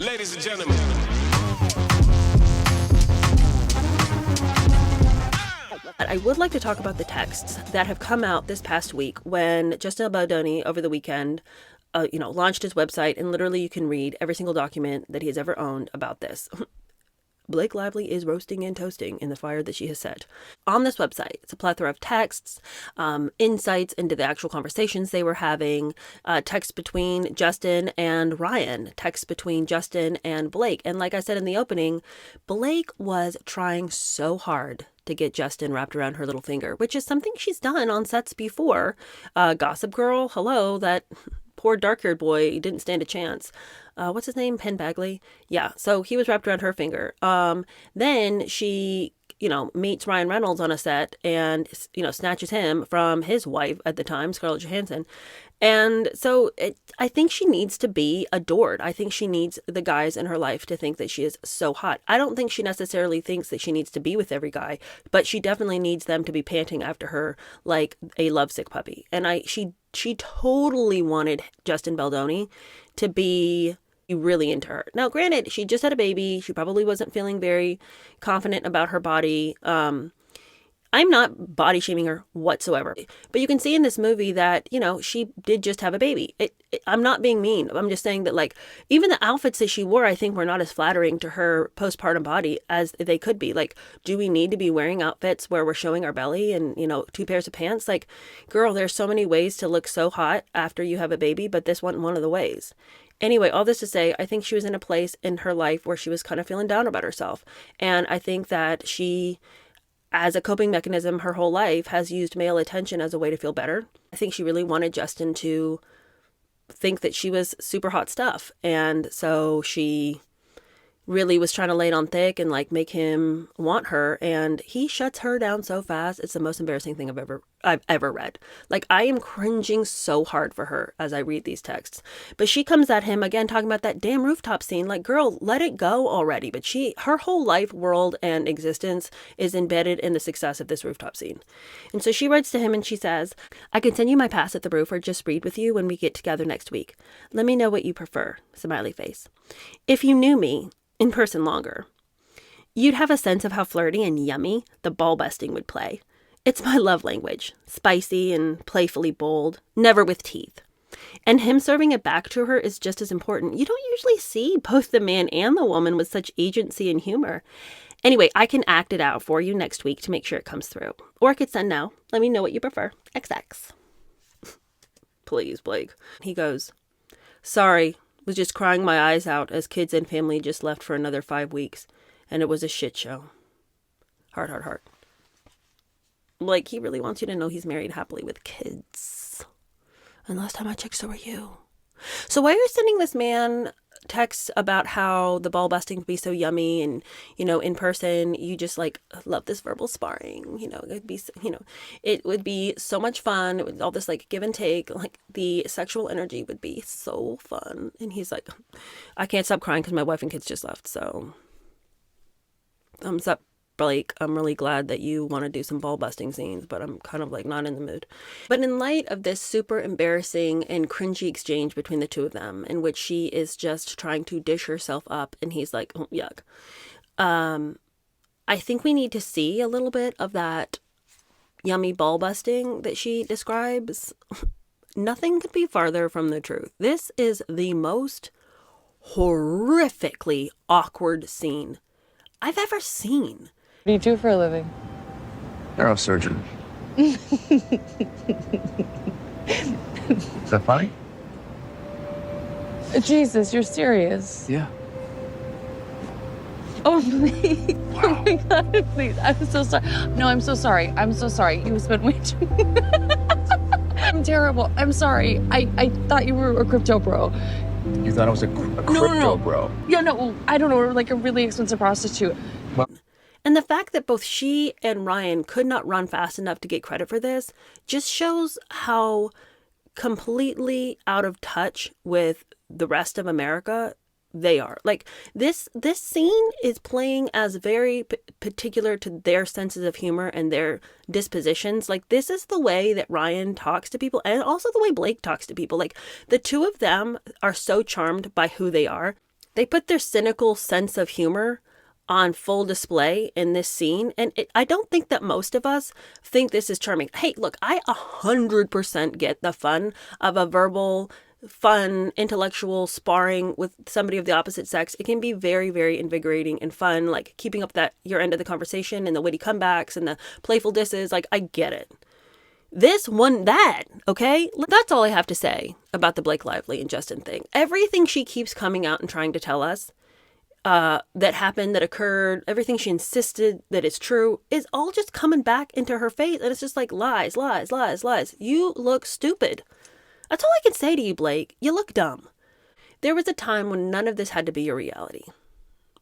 Ladies and gentlemen. I would like to talk about the texts that have come out this past week when Justin Baldoni over the weekend, launched his website, and literally you can read every single document that he has ever owned about this. Blake Lively is roasting and toasting in the fire that she has set. On this website, it's a plethora of texts, insights into the actual conversations they were having, texts between Justin and Ryan, texts between Justin and Blake. And like I said in the opening, Blake was trying so hard to get Justin wrapped around her little finger, which is something she's done on sets before. Gossip Girl, hello, that poor dark-haired boy didn't stand a chance. What's his name? Penn Bagley? Yeah, so he was wrapped around her finger. Then she, meets Ryan Reynolds on a set and, snatches him from his wife at the time, Scarlett Johansson. And so I think she needs to be adored. I think she needs the guys in her life to think that she is so hot. I don't think she necessarily thinks that she needs to be with every guy, but she definitely needs them to be panting after her like a lovesick puppy. And she totally wanted Justin Baldoni to be really into her. Now, granted, she just had a baby. She probably wasn't feeling very confident about her body. I'm not body shaming her whatsoever. But you can see in this movie that, she did just have a baby. I'm not being mean. I'm just saying that, even the outfits that she wore, I think were not as flattering to her postpartum body as they could be. Do we need to be wearing outfits where we're showing our belly and, 2 pairs of pants? Girl, there's so many ways to look so hot after you have a baby, but this wasn't one of the ways. Anyway, all this to say, I think she was in a place in her life where she was kind of feeling down about herself. And I think that she, as a coping mechanism her whole life, has used male attention as a way to feel better. I think she really wanted Justin to think that she was super hot stuff. And so she really was trying to lay it on thick and make him want her, and he shuts her down so fast. It's the most embarrassing thing I've ever read. I am cringing so hard for her as I read these texts. But she comes at him again talking about that damn rooftop scene. Girl, let it go already. But her whole life, world, and existence is embedded in the success of this rooftop scene. And so she writes to him and she says, "I can send you my pass at the roof or just read with you when we get together next week. Let me know what you prefer." Smiley face. "If you knew me in person longer, you'd have a sense of how flirty and yummy the ball busting would play. It's my love language, spicy and playfully bold, never with teeth. And him serving it back to her is just as important. You don't usually see both the man and the woman with such agency and humor. Anyway, I can act it out for you next week to make sure it comes through. Or I could send now. Let me know what you prefer. XX." Please, Blake. He goes, "Sorry. Was just crying my eyes out as kids and family just left for another 5 weeks, and it was a shit show. Heart, heart, heart." He really wants you to know he's married happily with kids. And last time I checked, so are you. So why are you sending this man texts about how the ball busting would be so yummy and, in person, you just love this verbal sparring, it would be so much fun with all this give and take, the sexual energy would be so fun. And he's like, "I can't stop crying because my wife and kids just left. So thumbs up, Blake. I'm really glad that you want to do some ball busting scenes, but I'm kind of not in the mood." But in light of this super embarrassing and cringy exchange between the two of them, in which she is just trying to dish herself up and he's like, "Oh, yuck." I think we need to see a little bit of that yummy ball busting that she describes. Nothing could be farther from the truth. This is the most horrifically awkward scene I've ever seen. What do you do for a living? Neurosurgeon. Is that funny? Jesus, you're serious. Yeah. Oh, please. Oh my God, please. I'm so sorry. No, I'm so sorry. I'm so sorry. You spent way too. I'm terrible. I'm sorry. I thought you were a crypto bro. You thought I was a crypto bro? Yeah, no, I don't know. A really expensive prostitute. And the fact that both she and Ryan could not run fast enough to get credit for this just shows how completely out of touch with the rest of America they are. This scene is playing as very particular to their senses of humor and their dispositions. This is the way that Ryan talks to people, and also the way Blake talks to people. The two of them are so charmed by who they are They put their cynical sense of humor on full display in this scene. And I don't think that most of us think this is charming. Hey, look, I 100% get the fun of a verbal, fun, intellectual sparring with somebody of the opposite sex. It can be very, very invigorating and fun, like keeping up that your end of the conversation and the witty comebacks and the playful disses. Like, I get it. This one, that, okay? That's all I have to say about the Blake Lively and Justin thing. Everything she keeps coming out and trying to tell us that happened, that occurred, everything she insisted that is true is all just coming back into her face. And it's just like lies, lies, lies, lies. You look stupid. That's all I can say to you, Blake. You look dumb. There was a time when none of this had to be your reality.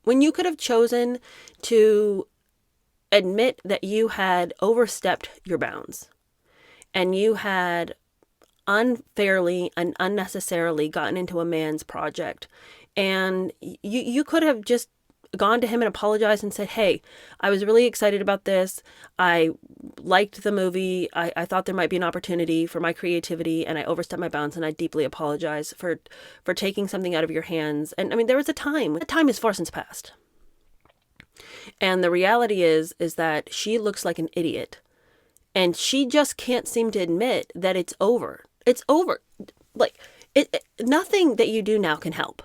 When you could have chosen to admit that you had overstepped your bounds and you had unfairly and unnecessarily gotten into a man's project. And you could have just gone to him and apologized and said, hey, I was really excited about this. I liked the movie. I thought there might be an opportunity for my creativity and I overstepped my bounds and I deeply apologize for taking something out of your hands. And I mean, there was a time. The time is far since past. And the reality is that she looks like an idiot. And she just can't seem to admit that it's over. It's over. Like, nothing that you do now can help.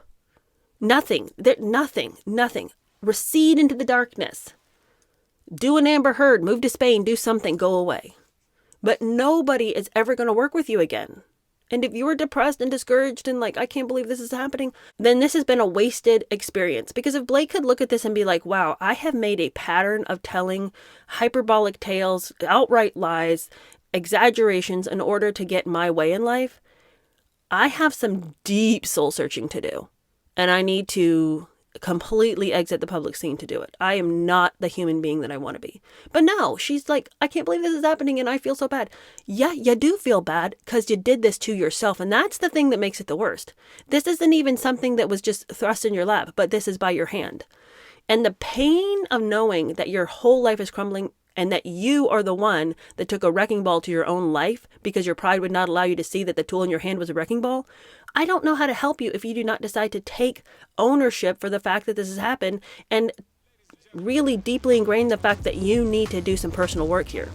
Nothing. Nothing. Recede into the darkness. Do an Amber Heard. Move to Spain. Do something. Go away. But nobody is ever going to work with you again. And if you were depressed and discouraged and like, I can't believe this is happening, then this has been a wasted experience. Because if Blake could look at this and be like, wow, I have made a pattern of telling hyperbolic tales, outright lies, exaggerations in order to get my way in life, I have some deep soul searching to do. And I need to completely exit the public scene to do it. I am not the human being that I want to be. But no, she's like, I can't believe this is happening and I feel so bad. Yeah, you do feel bad because you did this to yourself. And that's the thing that makes it the worst. This isn't even something that was just thrust in your lap, but this is by your hand. And the pain of knowing that your whole life is crumbling and that you are the one that took a wrecking ball to your own life because your pride would not allow you to see that the tool in your hand was a wrecking ball. I don't know how to help you if you do not decide to take ownership for the fact that this has happened and really deeply ingrain the fact that you need to do some personal work here.